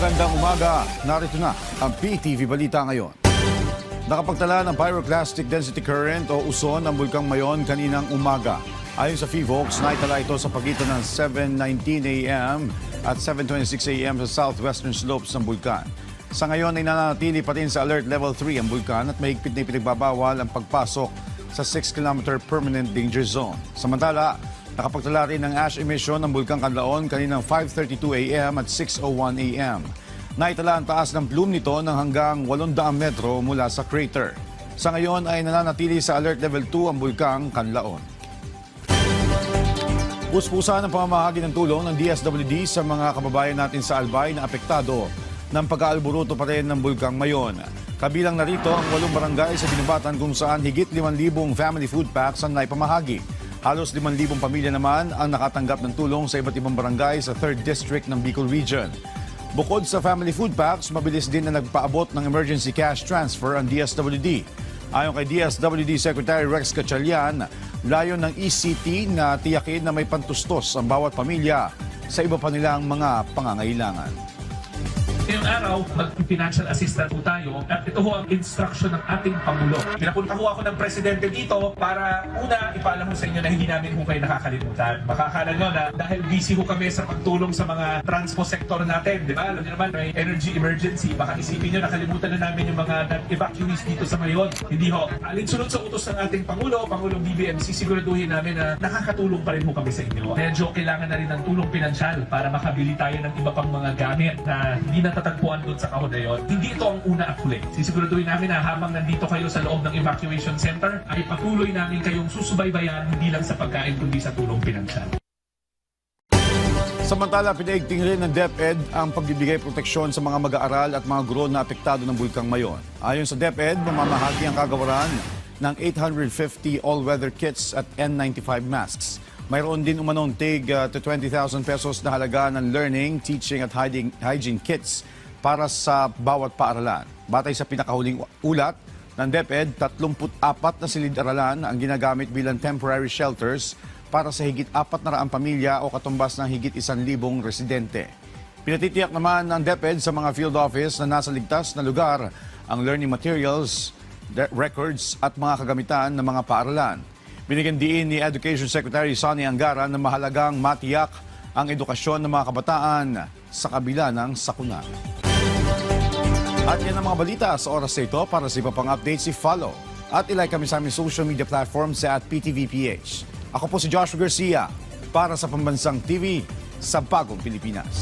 Magandang umaga. Narito na ang PTV Balita ngayon. Nakapagtala ng pyroclastic density current o uson ang Bulkang Mayon kaninang umaga. Ayon sa PHIVOLCS, naitala ito sa pagitan ng 7:19 a.m. at 7:26 a.m. sa southwestern slopes ng bulkan. Sa ngayon ay nananatili pa rin sa Alert Level 3 ang bulkan at mahigpit na ipinagbabawal ang pagpasok sa 6-kilometer permanent danger zone. Samantala, nakapagtala rin ng ash emission ng Bulkang Kanlaon kaninang 5:32 a.m. at 6:01 a.m. Naitala ang taas ng plume nito ng hanggang 800 metro mula sa crater. Sa ngayon ay nananatili sa Alert Level 2 ang Bulkang Kanlaon. Puspusan ang pamamahagi ng tulong ng DSWD sa mga kababayan natin sa Albay na apektado ng pag-aalburuto pa rin ng Bulkang Mayon. Kabilang narito ang 8 barangay sa Binubatan kung saan higit 5,000 family food packs ang naipamahagi. Halos 5,000 pamilya naman ang nakatanggap ng tulong sa iba't ibang barangay sa 3rd District ng Bicol Region. Bukod sa family food packs, mabilis din na nagpaabot ng emergency cash transfer ang DSWD. Ayon kay DSWD Secretary Rex Gatchalian, layon ng ECT na tiyakin na may pantustos ang bawat pamilya sa iba pa nilang mga pangangailangan. Ngayong araw, mag-financial assistant po tayo at ito ho ang instruction ng ating Pangulo. Pinapunta ho ako ng Presidente dito para una, ipaalam ho sa inyo na hindi namin ho kayo nakakalimutan. Makakala nyo na dahil busy ho kami sa pagtulong sa mga transpo sector natin, di ba? Alam nyo naman, may energy emergency. Baka isipin nyo, nakalimutan na namin yung mga evacuees dito sa Mayon. Hindi ho. Alinsunod sa utos ng ating Pangulo, Pangulong BBM, sisiguraduhin namin na nakakatulong pa rin ho kami sa inyo. Medyo kailangan na rin ng tulong pinansyal para makabili tayo ng iba pang mga gamit na hindi natatagpuan doon sa kahon na yun. Hindi ito ang una at huli. Sisiguraduhin namin na habang nandito kayo sa loob ng evacuation center, ay patuloy namin kayong susubaybayan hindi lang sa pagkain kundi sa tulong pinansyal. Samantala, pinaigting rin ng DepEd ang pagbibigay proteksyon sa mga mag-aaral at mga guro na apektado ng Bulkang Mayon. Ayon sa DepEd, mamamahagi ang kagawaran ng 850 all-weather kits at N95 masks. Mayroon din umanong tig to 20,000 pesos na halaga ng learning, teaching at hygiene kits para sa bawat paaralan. Batay sa pinakahuling ulat ng DepEd, 34 na silid-aralan ang ginagamit bilang temporary shelters para sa higit 400 pamilya o katumbas ng higit 1,000 residente. Pinatitiyak naman ng DepEd sa mga field office na nasa ligtas na lugar ang learning materials, records at mga kagamitan ng mga paaralan. Binigyan din ni Education Secretary Sonny Angara na mahalagang matiyak ang edukasyon ng mga kabataan sa kabila ng sakuna. At yan ang mga balita sa oras na ito. Para sa iba pang updates, i-follow at ilike kami sa aming social media platforms at PTVPH. Ako po si Joshua Garcia para sa Pambansang TV sa Bagong Pilipinas.